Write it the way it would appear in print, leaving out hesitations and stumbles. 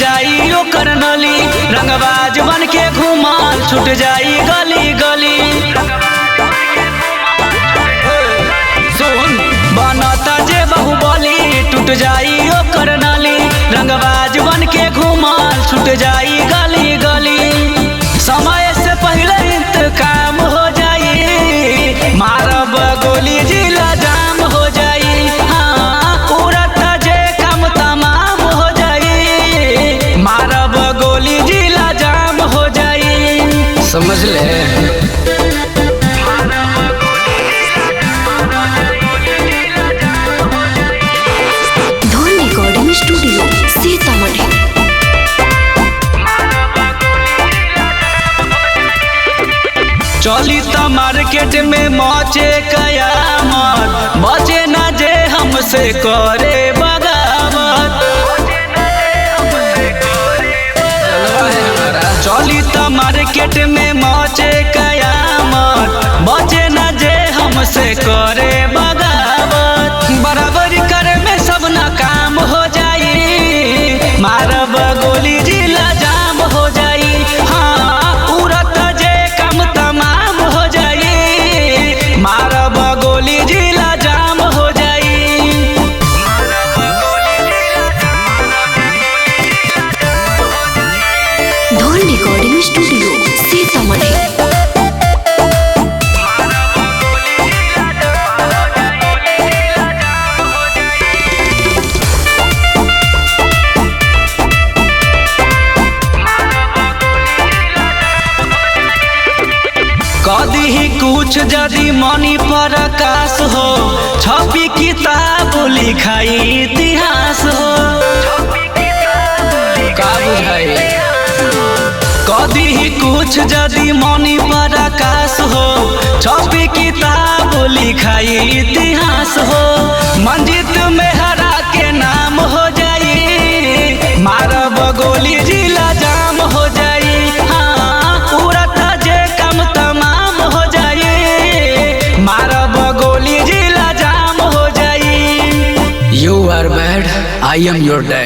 जाई ओकर नली, रंगबाज बन के घुमाल छूट जाई गली गली। सुन बनता जे बाहुबली, टूट जाई ओकर नली, रंगबाज बन के घुमाल छूट जाई गली गली। समय से पहले इंतकाम हो जाई, मारब गोली जिला जाम हो जाई। हाँ उड़त जे काम तमाम हो जाई, मारब गोली जिला जाम हो जाई। समझ ले धन रिकॉर्डिंग स्टूडियो सीतामढ़ी। चली त मार्केट में मचे कयामत, बचे न जे हमसे करे बगावत। चली त मार्केट में मचे कयामत, बचे न जे हमसे करे बगावत। बराबरी करे में सब नाकाम हो जाई, मारब गोली जिला जाम हो जाई। हाँ उड़त जे काम तमाम हो जाई, मारब गोली जिला जाम हो जाई। धन रिकॉर्डिंग स्टूडियो सीतामढ़ी। कदी ही कुछ यदि मनी पर आकाश हो, छपी किताब लिखाई इतिहास हो। का बुझाई कदी ही कुछ यदि मनी पर आकाश हो, छपी किताब लिखाई इतिहास हो। मंजित में हरा के नाम हो जाई, मारब गोली जिला जाम हो जाई। हाँ उड़त जे काम तमाम हो जाई, मारब गोली जिला जाम हो जाई। You are bad, I am your dad.